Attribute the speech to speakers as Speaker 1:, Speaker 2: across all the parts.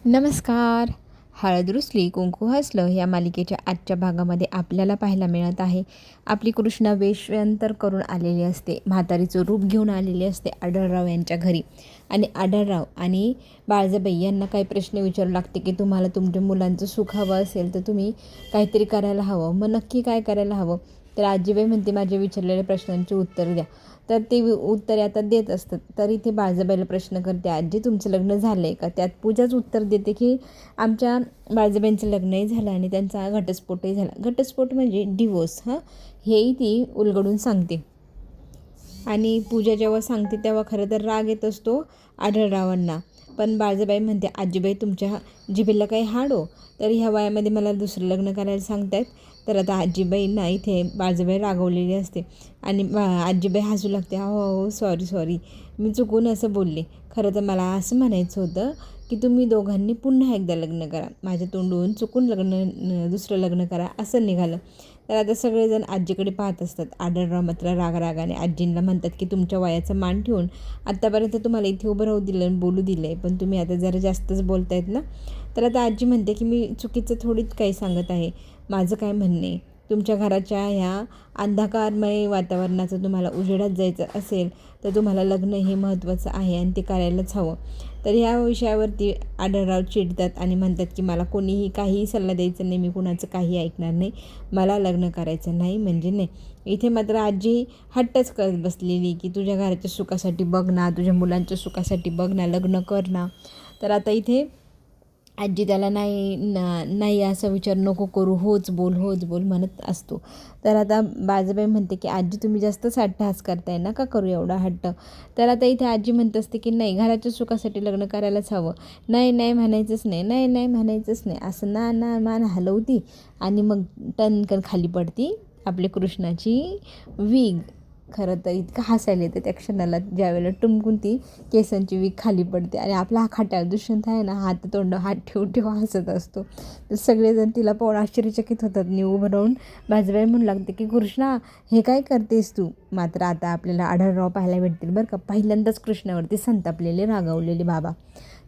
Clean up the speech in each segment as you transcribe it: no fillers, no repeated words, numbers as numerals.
Speaker 1: नमस्कार. हळद रुसली कुंकू हसलं या मालिकेच्या आजच्या भागामध्ये आपल्याला पाहायला मिळत आहे आपली कृष्णा वेषांतर करून आलेली असते, म्हातारीचं रूप घेऊन आलेली असते आढळराव यांच्या घरी. आणि आढळराव आणि बाळजाबाई यांना काही प्रश्न विचारू लागते की तुम्हाला तुमच्या मुलांचं सुख हवं असेल तर तुम्ही काहीतरी करायला हवं. मग नक्की काय करायला हवं? तर आजीबाई म्हणते माझ्या विचारलेल्या प्रश्नांची उत्तर द्या. तर ते उत्तरे आता देत असतात. तर इथे बाळजाबाईला प्रश्न करते, आजी तुमचं लग्न झालं आहे का? त्यात पूजाच उत्तर देते की आमच्या बाळजाबाईंचं लग्नही झालं आणि त्यांचा घटस्फोटही झाला. घटस्फोट म्हणजे डिवोर्स. हेही ती उलगडून सांगते. आणि पूजा जेव्हा सांगते तेव्हा खरं तर राग येत असतो आढळरावांना. पण बाळजाबाई म्हणते आजीबाई तुमच्या जिभेला काही हाडो, तर ह्या वयामध्ये मला दुसरं लग्न करायला सांगतायत. तर आता आजीबाईंना इथे बाळजाबाई रागवलेली असते आणि आजीबाई हसू लागते, हो हो सॉरी मी चुकून असं बोलले. खरं तर मला असं म्हणायचं होतं की तुम्ही दोघांनी पुन्हा एकदा लग्न करा. माझ्या तोंडून चुकून दुसरं लग्न करा असं निघालं. तर आता सगळेजण आजीकडे पाहत असतात. आढळराव मात्र रागाने आजींना म्हणतात की तुमच्या वयाचा मान ठेवून आत्तापर्यंत तुम्हाला इथे उभं राहू दिलं आणि बोलू दिलं आहे, पण तुम्ही आता जरा जास्तच बोलतायत ना. तर आता आजी म्हणते की मी चुकीचं थोडीच काही सांगत आहे. माझं काय म्हणणे, तुमच्या घराच्या ह्या अंधकारमय वातावरणाचं तुम्हाला उजेडात जायचं असेल तर तुम्हाला लग्न हे महत्त्वाचं आहे आणि ते करायलाच हवं. तर ह्या विषयावरती आढळराव चिडतात आणि म्हणतात की मला कोणीही काहीही सल्ला द्यायचा नाही, मी कुणाचं काही ऐकणार नाही, मला लग्न करायचं नाही म्हणजे नाही. इथे मात्र आजी हट्टच करत बसलेली की तुझ्या घराच्या सुखासाठी बघ ना, तुझ्या मुलांच्या सुखासाठी बघ ना, लग्न कर ना. तर आता इथे आजी त्याला नाही असा विचार नको करू, होच बोल म्हणत असतो. तर आता बाळजाबाई म्हणते की आजी तुम्ही जास्तच हट्टहास करताय, नका करू एवढा हट्ट. तर आता इथे आजी म्हणत असते की नाही, घराच्या सुखासाठी लग्न करायलाच हवं. नाही म्हणायचंच नाही असं ना मान हलवती आणि मग टणकन खाली पडती आपली कृष्णाची वीग. खरं तर इतकं हसायला येतं त्या क्षणाला ज्यावेळेला टुमकून ती केसांची वीग खाली पडते आणि आपला हा खट्याळ दुष्यंत आहे ना, हात ठेव हसत असतो. तर सगळेजण तिला पाहून आश्चर्यचकित होतात आणि उभं राहून बाजूबाई म्हणू लागते की कृष्णा हे काय करतेस तू? मात्र आता आपल्याला आढळराव पाहायला भेटतील बरं का, पहिल्यांदाच कृष्णावरती संतापलेले रागावलेले बाबा.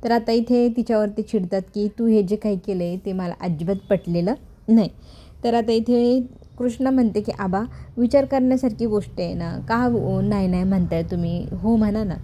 Speaker 1: तर आता इथे तिच्यावरती चिडतात की तू हे जे काही केलं आहे ते मला अजिबात पटलेलं नाही. तर आता इथे कृष्णा म्हणते की आबा विचार करण्यासारखी गोष्ट आहे ना, का नाही म्हणताय तुम्ही, हो म्हणा ना.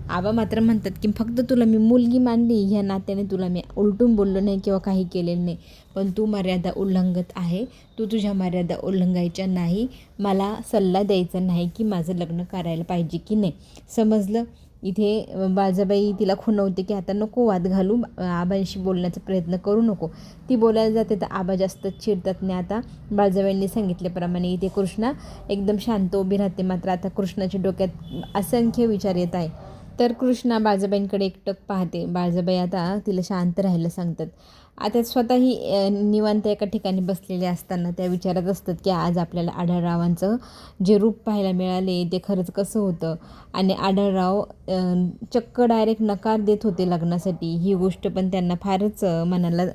Speaker 1: आबा मात्र म्हणतात की फक्त तुला मी मुलगी मानली ह्या नात्याने तुला मी उलटून बोललो नाही किंवा काही केलेलं नाही, पण तू मर्यादा उल्लंघत आहे, तू तुझ्या मर्यादा उल्लंघायच्या नाही. मला सल्ला द्यायचा नाही की माझं लग्न करायला पाहिजे की नाही, समजलं. इथे बाळजाबाई तिला खुणवते की आता नको वाद घालू, आबांशी बोलण्याचा प्रयत्न करू नको. ती बोलायला जाते तर आबा जास्त चिडतात नाही. आता बाळजाबाईंनी सांगितल्याप्रमाणे इथे कृष्णा एकदम शांत उभी राहते. मात्र आता कृष्णाच्या डोक्यात असंख्य विचार येत आहे. तर कृष्णा बाळजाबाईंकडे एकटक पाहते. बाळजाबाई आता तिला शांत राहायला सांगतात. आता स्वतःही निवांत एका ठिकाणी बसलेले असताना त्या विचारात असतात की आज आपल्याला आढळरावांचं जे रूप पाहायला मिळाले ते खरंच कसं होतं. आणि आढळराव चक्क डायरेक्ट नकार देत होते लग्नासाठी. ही गोष्ट पण त्यांना फारच मनाला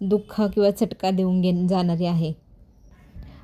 Speaker 1: दुःख किंवा चटका देऊन जाणारी आहे.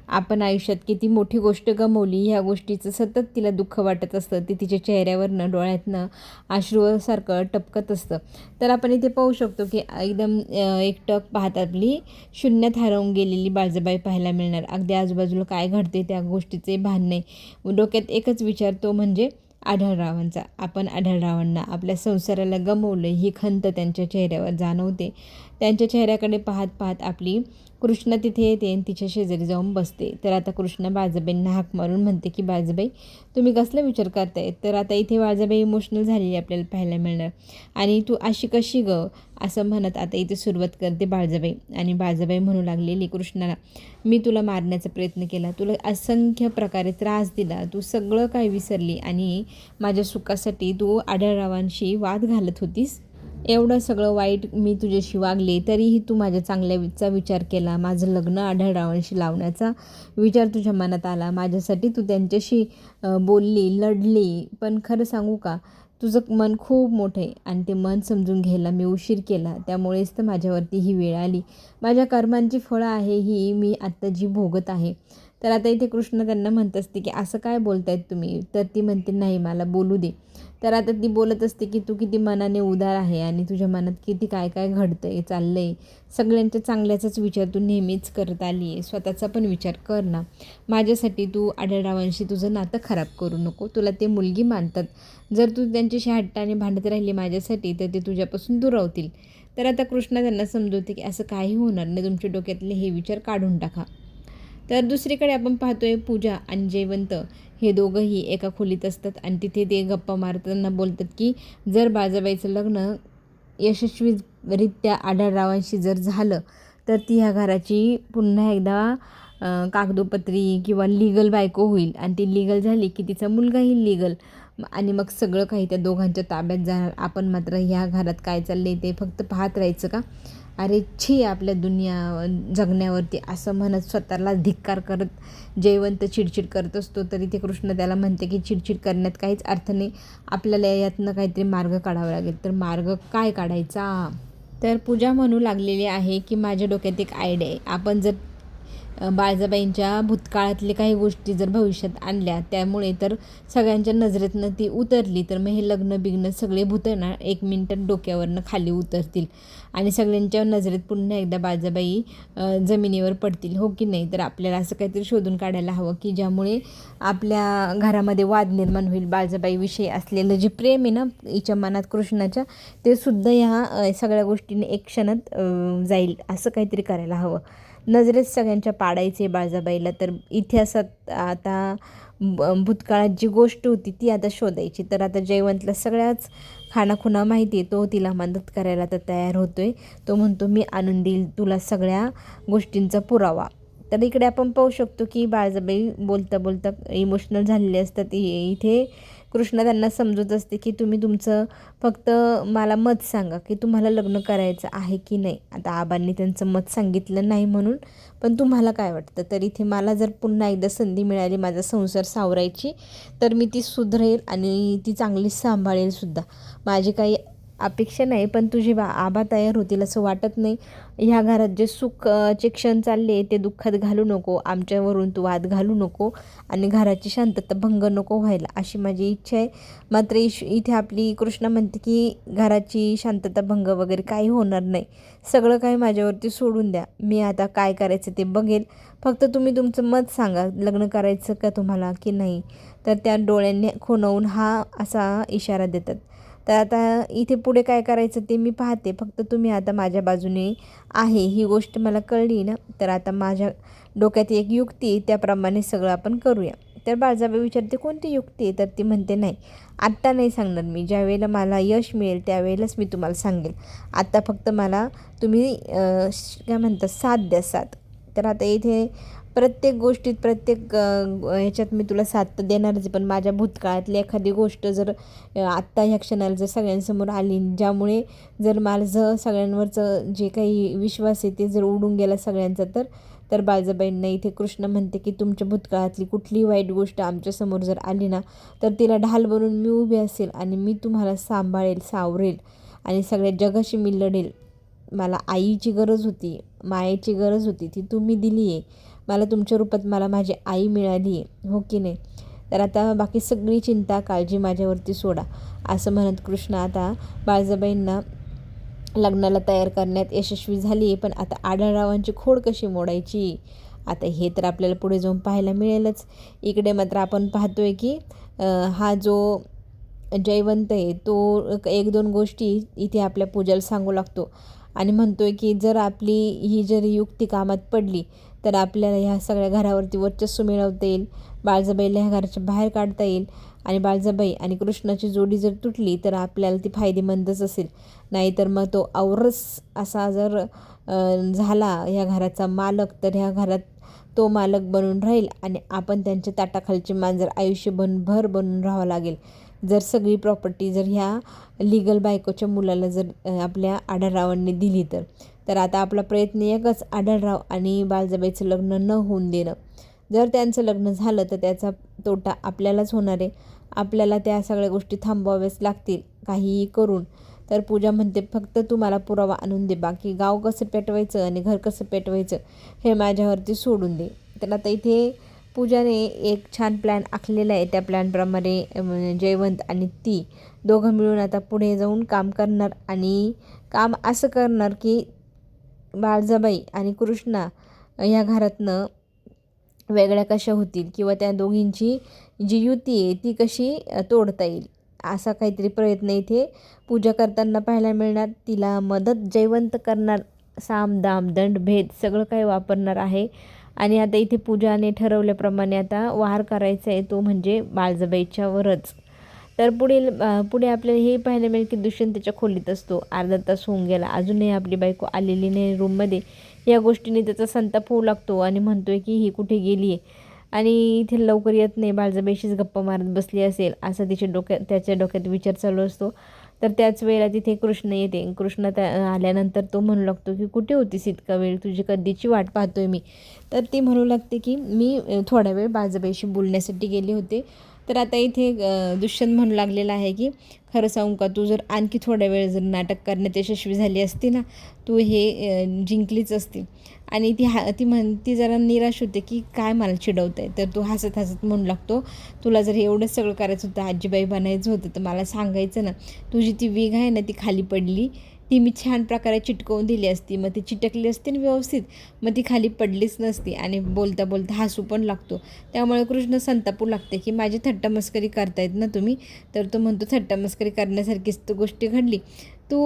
Speaker 1: आपण आयुष्यात किती मोठी गोष्ट गमावली ह्या गोष्टीचं सतत तिला दुःख वाटत असतं. ते तिच्या चेहऱ्यावरनं डोळ्यातनं अश्रूसारखं टपकत असतं. तर आपण इथे पाहू शकतो की एकदम एकटक पाहत आपली शून्यात हरवून गेलेली बाळजाबाई पाहायला मिळणार. अगदी आजूबाजूला काय घडते त्या गोष्टीचे भान नाही. डोक्यात एकच विचार, तो म्हणजे आढळरावांचा. आपण आढळरावांना आपल्या संसाराला गमावलं ही खंत त्यांच्या चेहऱ्यावर जाणवते. त्यांच्या चेहऱ्याकडे पाहत पाहत आपली कृष्णा तिथे येते आणि तिच्या शेजारी जाऊन बसते. तर आता कृष्णा बाळजाबाईंना हाक मारून म्हणते की बाळजाबाई तुम्ही कसला विचार करताय? तर आता इथे बाळजाबाई इमोशनल झालेली आपल्याला पाहायला मिळणार. आणि तू अशी कशी गं असं म्हणत आता इथे सुरुवात करते बाळजाबाई. आणि बाळजाबाई म्हणू लागलेली कृष्णाला, मी तुला मारण्याचा प्रयत्न केला, तुला असंख्य प्रकारे त्रास दिला, तू सगळं काही विसरली आणि माझ्या सुखासाठी तू आढळरावांशी वाद घालत होतीस. एवढं सगळं वाईट मी तुझ्याशी वागले तरीही तू माझ्या चांगल्याचा विचार केला. माझं लग्न आढळरावांशी लावण्याचा विचार तुझ्या मनात आला. माझ्यासाठी तू त्यांच्याशी बोलली, लढली. पण खरं सांगू का, तुझं मन खूप मोठं आहे आणि ते मन समजून घ्यायला मी उशीर केला. त्यामुळेच तर माझ्यावरती ही वेळ आली. माझ्या कर्मांची फळं आहे ही मी आत्ता जी भोगत आहे. तर आता इथे कृष्ण त्यांना म्हणत असते की असं काय बोलतायत तुम्ही? तर ती म्हणते नाही मला बोलू दे. तर आता ती बोलत असते की तू किती मनाने उदार आहे आणि तुझ्या मनात किती काय काय घडतं आहे, चाललं आहे. सगळ्यांच्या चांगल्याचाच विचार तू नेहमीच करत आली आहे. स्वतःचा पण विचार कर ना. माझ्यासाठी तू आढळरावांशी तुझं नातं खराब करू नको. तुला ते मुलगी मानतात. जर तू त्यांच्याशी हट्टाने भांडत राहिली माझ्यासाठी तर ते तुझ्यापासून दुरावतील. तर आता कृष्णा त्यांना समजवते की असं काही होणार नाही, तुमच्या डोक्यातले हे विचार काढून टाका. तर दुसरीकडे आपण पाहतोय पूजा आणि जयवंत हे दोघंही एका खोलीत असतात आणि तिथे ते गप्पा मारताना बोलतात की जर बाळजाबाईचं लग्न यशस्वीरित्या आढळरावांशी जर झालं तर ती ह्या घराची पुन्हा एकदा कागदोपत्री किंवा लीगल बायको होईल आणि ती लीगल झाली की तिचा मुलगाही लीगल आणि मग सगळं काही त्या दोघांच्या ताब्यात जाणार. आपण मात्र ह्या घरात काय चाललं आहे ते फक्त पाहत राहायचं का? अरे छी आपल्या दुनिया जगण्यावरती असं म्हणत स्वतःला धिक्कार करत जयवंत चिडचिड करत असतो. तरी ते कृष्ण त्याला म्हणते की चिडचिड करण्यात काहीच अर्थ नाही, आपल्याला यातनं काहीतरी मार्ग काढावा लागेल. तर मार्ग काय काढायचा? तर पूजा म्हणू लागलेली आहे की माझ्या डोक्यात एक आयडिया आहे. आपण जर बाळजाबाईंच्या भूतकाळातले काही गोष्टी जर भविष्यात आणल्या त्यामुळे तर सगळ्यांच्या नजरेतनं ती उतरली तर मग हे लग्न बिग्न सगळे भूतं ना 1 मिनिटात डोक्यावरनं खाली उतरतील आणि सगळ्यांच्या नजरेत पुन्हा एकदा बाळजाबाई जमिनीवर पडतील, हो की नाही? तर आपल्याला असं काहीतरी शोधून काढायला हवं की ज्यामुळे आपल्या घरामध्ये वाद निर्माण होईल. बाळजाबाईविषयी असलेलं जे प्रेम आहे ना हिच्या मनात कृष्णाच्या, ते सुद्धा ह्या सगळ्या गोष्टींनी एक क्षणात जाईल. असं काहीतरी करायला हवं. नजरेत सगळ्यांच्या पाडायचे बाळजाबाईला. तर इतिहासात आता भूतकाळात जी गोष्ट होती ती आता शोधायची. तर आता जयवंतला सगळ्याच खाणाखुणा माहिती आहे. तो तिला मदत करायला तर तयार होतो आहे. तो म्हणतो मी आणून देईल तुला सगळ्या गोष्टींचा पुरावा. तर इकडे आपण पाहू शकतो की बाळजाबाई बोलता बोलता इमोशनल झालेले असतात. इथे कृष्णा त्यांना समजत असते की तुम्ही तुमचं फक्त मला मत सांगा की तुम्हाला लग्न करायचं आहे की नाही. आता आबांनी त्यांचं मत सांगितलं नाही म्हणून, पण तुम्हाला काय वाटतं? तर इथे मला जर पुन्हा एकदा संधी मिळाली माझा संसार सावरायची तर मी ती सुधरेल आणि ती चांगली सांभाळेलसुद्धा. माझी काही अपेक्षा नाही, पण तुझे आबा तयार होतील असं वाटत नाही. ह्या घरात जे सुखचे क्षण चालले ते दुःखात घालू नको, आमच्यावरून तू वाद घालू नको आणि घराची शांतता भंग नको व्हायला अशी माझी इच्छा आहे. मात्र इथे आपली कृष्णा म्हणते की घराची शांतता भंग वगैरे काही होणार नाही, सगळं काही माझ्यावरती सोडून द्या, मी आता काय करायचं ते बघेल, फक्त तुम्ही तुमचं मत सांगा लग्न करायचं का तुम्हाला की नाही. तर त्या डोळ्यांनी खुणवून हा असा इशारा देतात. तर आता इथे पुढे काय करायचं ते मी पाहते, फक्त तुम्ही आता माझ्या बाजूने आहे ही गोष्ट मला कळली ना. तर आता माझ्या डोक्यात एक युक्ती आहे, त्याप्रमाणे सगळं आपण करूया. तर बाळजाबाई विचारते कोणती युक्ती आहे? तर ती म्हणते नाही आत्ता नाही सांगणार मी, ज्यावेळेला मला यश मिळेल त्यावेळेलाच मी तुम्हाला सांगेल. आत्ता फक्त मला तुम्ही काय म्हणतात साथ द्या, साथ. तर आता इथे प्रत्येक गोष्टीत प्रत्येक ह्याच्यात मी तुला साथ तर देणारच आहे, पण माझ्या भूतकाळातली एखादी गोष्ट जर आत्ता ह्या क्षणाला जर सगळ्यांसमोर आली ज्यामुळे जर माझं सगळ्यांवरचं जे काही विश्वास आहे ते जर उडून गेला सगळ्यांचा तर बाळजाबाईंना इथे कृष्ण म्हणते की तुमच्या भूतकाळातली कुठलीही वाईट गोष्ट आमच्यासमोर जर आली ना तर तिला ढाल बनून मी उभी असेल आणि मी तुम्हाला सांभाळेल, सावरेल आणि सगळ्या जगाशी मी लढेल. मला आईची गरज होती, मायेची गरज होती, ती तुम्ही दिली आहे मला. तुमच्या रूपात मला माझी आई मिळाली आहे, हो की नाही? तर आता बाकी सगळी चिंता काळजी माझ्यावरती सोडा असं म्हणत कृष्ण आता बाळजाबाईंना लग्नाला तयार करण्यात यशस्वी झाली आहे. पण आता आढळरावांची खोड कशी मोडायची आता हे तर आपल्याला पुढे जाऊन पाहायला मिळेलच. इकडे मात्र आपण पाहतोय की हा जो जयवंत आहे तो 1-2 गोष्टी इथे आपल्या पूजाला सांगू लागतो आणि म्हणतोय की जर आपली ही जरी युक्ती कामात पडली तर आपल्याला ह्या सगळ्या घरावरती वर्चस्व मिळवता येईल, बाळजाबाईला ह्या घराच्या बाहेर काढता येईल आणि बाळजाबाई आणि कृष्णाची जोडी जर तुटली तर आपल्याला ती फायदेमंदच असेल. नाहीतर मग तो औरस असा जर झाला ह्या घराचा मालक तर ह्या घरात तो मालक बनून राहील आणि आपण त्यांच्या ताटाखालचे मांजर आयुष्यभर बनून राहावं लागेल. जर सगळी प्रॉपर्टी जर ह्या लीगल बायकोच्या मुलाला जर आपल्या आढळरावांनी दिली तर आता आपला प्रयत्न एकच, आढळराव आणि बाळजाबाईचं लग्न न होऊन देणं. जर त्यांचं लग्न झालं तर त्याचा तोटा आपल्यालाच होणार आहे, आपल्याला त्या सगळ्या गोष्टी थांबवाव्याच लागतील काहीही करून. तर पूजा म्हणते फक्त तू मला पुरावा आणून दे, बाकी गाव कसं पेटवायचं आणि घर कसं पेटवायचं हे माझ्यावरती सोडून दे. तर आता इथे पूजाने एक छान प्लॅन आखलेला आहे. त्या प्लॅनप्रमाणे जयवंत आणि ती दोघं मिळून आता पुढे जाऊन काम करणार आणि काम असं करणार की बाळजाबाई आणि कृष्णा ह्या घरातनं वेगळ्या कशा होतील किंवा त्या दोघींची जी युती आहे ती कशी तोडता येईल असा काहीतरी प्रयत्न इथे पूजा करताना पाहायला मिळणार. तिला मदत जयवंत करणार. साम दाम दंड भेद सगळं काही वापरणार आहे. आणि आता इथे पूजाने ठरवल्याप्रमाणे आता वार करायचा आहे तो म्हणजे बाळजाबाईच्यावरच. तर पुढे आपल्याला हे पाहायला मिळेल की दुष्यंत त्याच्या खोलीत असतो. अर्धा तास होऊन गेला, अजूनही आपली बायको आलेली नाही रूममध्ये. या गोष्टीने त्याचा संताप होऊ लागतो आणि म्हणतोय की ही कुठे गेली आहे आणि इथे लवकर येत नाही, बाळजाबाईशीच गप्पा मारत बसली असेल असा त्याच्या डोक्यात विचार चालू असतो. तर त्याच वेळेला तिथे कृष्ण येते. कृष्ण आल्यानंतर तो म्हणू लागतो की कुठे होतीस इतका वेळ, तुझी कधीची वाट पाहतोय मी. तर ती म्हणू लागते की मी थोडा वेळ बाळजाबाईशी बोलण्यासाठी गेले होते. तर आता इथे दुष्यंत म्हणू लागलेला आहे की खरं सांगू का, तू जर आणखी थोड्या वेळ जर नाटक करण्यात यशस्वी झाली असती ना, तू हे जिंकलीच असती. आणि ती जरा निराश होते की काय मला चिडवत आहे. तर तू हसत हसत म्हणू लागतो, तुला जर एवढंच सगळं करायचं होतं, आजीबाई बनायचं होतं तर मला सांगायचं ना. तुझी ती वीग आहे ना ती खाली पडली, ती मी छान प्रकारे चिटकवून दिली असती, मग ती चिटकली असती ना व्यवस्थित, मग ती खाली पडलीच नसती. आणि बोलता बोलता हसू पण लागतो. त्यामुळे कृष्ण संतापू लागते की माझी थट्टामस्करी करतायत ना तुम्ही. तर तो म्हणतो थट्टामस्करी करण्यासारखीच तर गोष्टी घडली, तू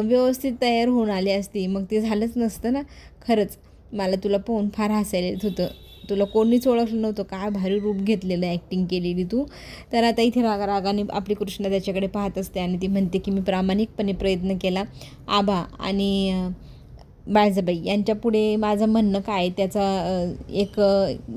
Speaker 1: व्यवस्थित तयार होऊन आली असती मग ते झालंच नसतं ना. खरंच मला तुला पाहून फार हसायला येत होतं, तुला कोणीच ओळखलं नव्हतं, काय भारी रूप घेतलेलं ॲक्टिंग केलेली तू. तर आता इथे रागाने आपली कृष्णा त्याच्याकडे पाहत असते आणि ती म्हणते की मी प्रामाणिकपणे प्रयत्न केला. आबा आणि बाळजाबाई यांच्यापुढे माझं म्हणणं काय त्याचा एक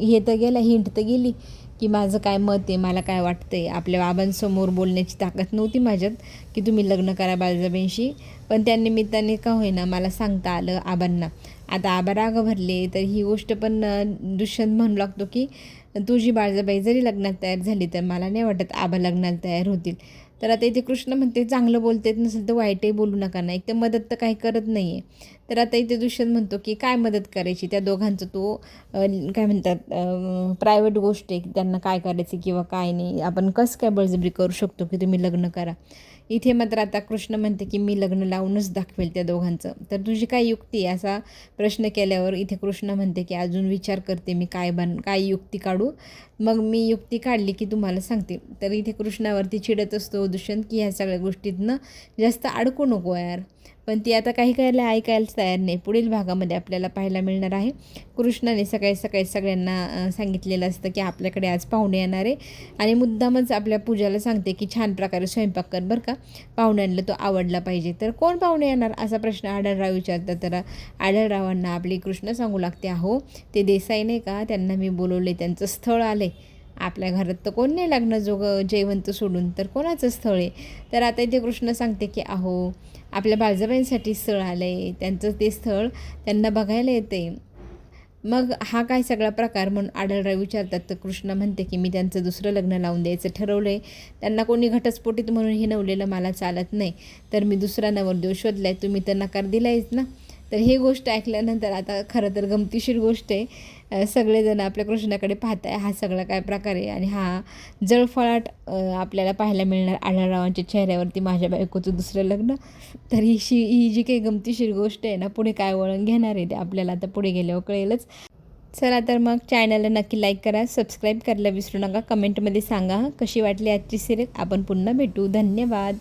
Speaker 1: हे तर गेला, हिंट तर गेली की माझं काय मत आहे, मला काय वाटतं आहे. आपल्या बाबांसमोर बोलण्याची ताकद नव्हती माझ्यात की तुम्ही लग्न करा बाळजाबाईंशी, पण त्या निमित्ताने का होईना मला सांगता आलं आबांना. आता आबा राग भरले तर ही गोष्ट पण दुष्यंत म्हणू लागतो की तुझी बाळजाबाई जरी लग्नात तयार झाली तर मला नाही वाटत आबा लग्नाला तयार होतील. तर आता इथे कृष्ण म्हणते चांगलं बोलता येत नसेल तर वाईटही बोलू नका ना, एक तर मदत तर काही करत नाही आहे. तर आता इथे दुष्यंत म्हणतो की काय मदत करायची, त्या दोघांचं तो काय म्हणतात प्रायव्हेट गोष्ट आहे की त्यांना काय करायचं किंवा काय नाही, आपण कसं काय बळजबरी करू शकतो की तुम्ही लग्न करा. इथे मात्र आता कृष्ण म्हणते की मी लग्न लावूनच दाखवेल त्या दोघांचं. तर तुझी काय युक्ती आहे असा प्रश्न केल्यावर इथे कृष्ण म्हणते की अजून विचार करते मी काय युक्ती काढू, मग मी युक्ती काढली की तुम्हाला सांगते. तर इथे कृष्णावरती चिडत असतो दुष्यंत की ह्या सगळ्या गोष्टीतनं जास्त अडकू नको यार. पण ती आता काही ऐकायलाच तयार नाही. पुढील भागामध्ये आपल्याला पाहायला मिळणार आहे कृष्णाने सकाळी सकाळी सगळ्यांना सांगितलेलं असतं की आपल्याकडे आज पाहुणे येणार आहे आणि मुद्दामच आपल्या पूजाला सांगते की छान प्रकारे स्वयंपाक कर बरं का, पाहुण्यांना तो आवडला पाहिजे. तर कोण पाहुणे येणार असा प्रश्न आढळराव विचारतात. तर आढळरावांना आपली कृष्ण सांगू लागते, अहो ते देसाई नाही का, त्यांना मी बोलवले, त्यांचं स्थळ आलं आहे. आपल्या घरात तर कोण नाही लग्नजोगं जयवंत सोडून, तर कोणाचं स्थळ आहे. तर आता इथे कृष्ण सांगते की अहो आपल्या बाळजाबाईंसाठी स्थळ आलं आहे, त्यांचं ते स्थळ त्यांना बघायला येते. मग हा काय सगळा प्रकार म्हणून आढळराव विचारतात. तर कृष्ण म्हणते की मी त्यांचं दुसरं लग्न लावून द्यायचं ठरवलं आहे. त्यांना कोणी घटस्फोटीत म्हणून हिणवलेलं मला चालत नाही, तर मी दुसरा नवरदेव शोधला आहे. तुम्ही तर नकार दिलायच ना. तर ही गोष्ट ऐकल्यानंतर आता खरं तर गमतीशीर गोष्ट आहे, सगळेजण आपल्या कृष्णाकडे पाहत आहे हा सगळा काय प्रकार आहे. आणि हा जळफळाट आपल्याला पाहायला मिळणार आढळरावांच्या चेहऱ्यावरती, माझ्या बायकोचं दुसरं लग्न. तर ही जी काही गमतीशीर गोष्ट आहे ना, पुढे काय वळण घेणार आहे ते आपल्याला आता पुढे गेल्यावर कळेलच. चला तर मग चॅनलला नक्की लाईक करा, सबस्क्राईब करायला विसरू नका. कमेंटमध्ये सांगा कशी वाटली आजची सिरीज. आपण पुन्हा भेटू. धन्यवाद.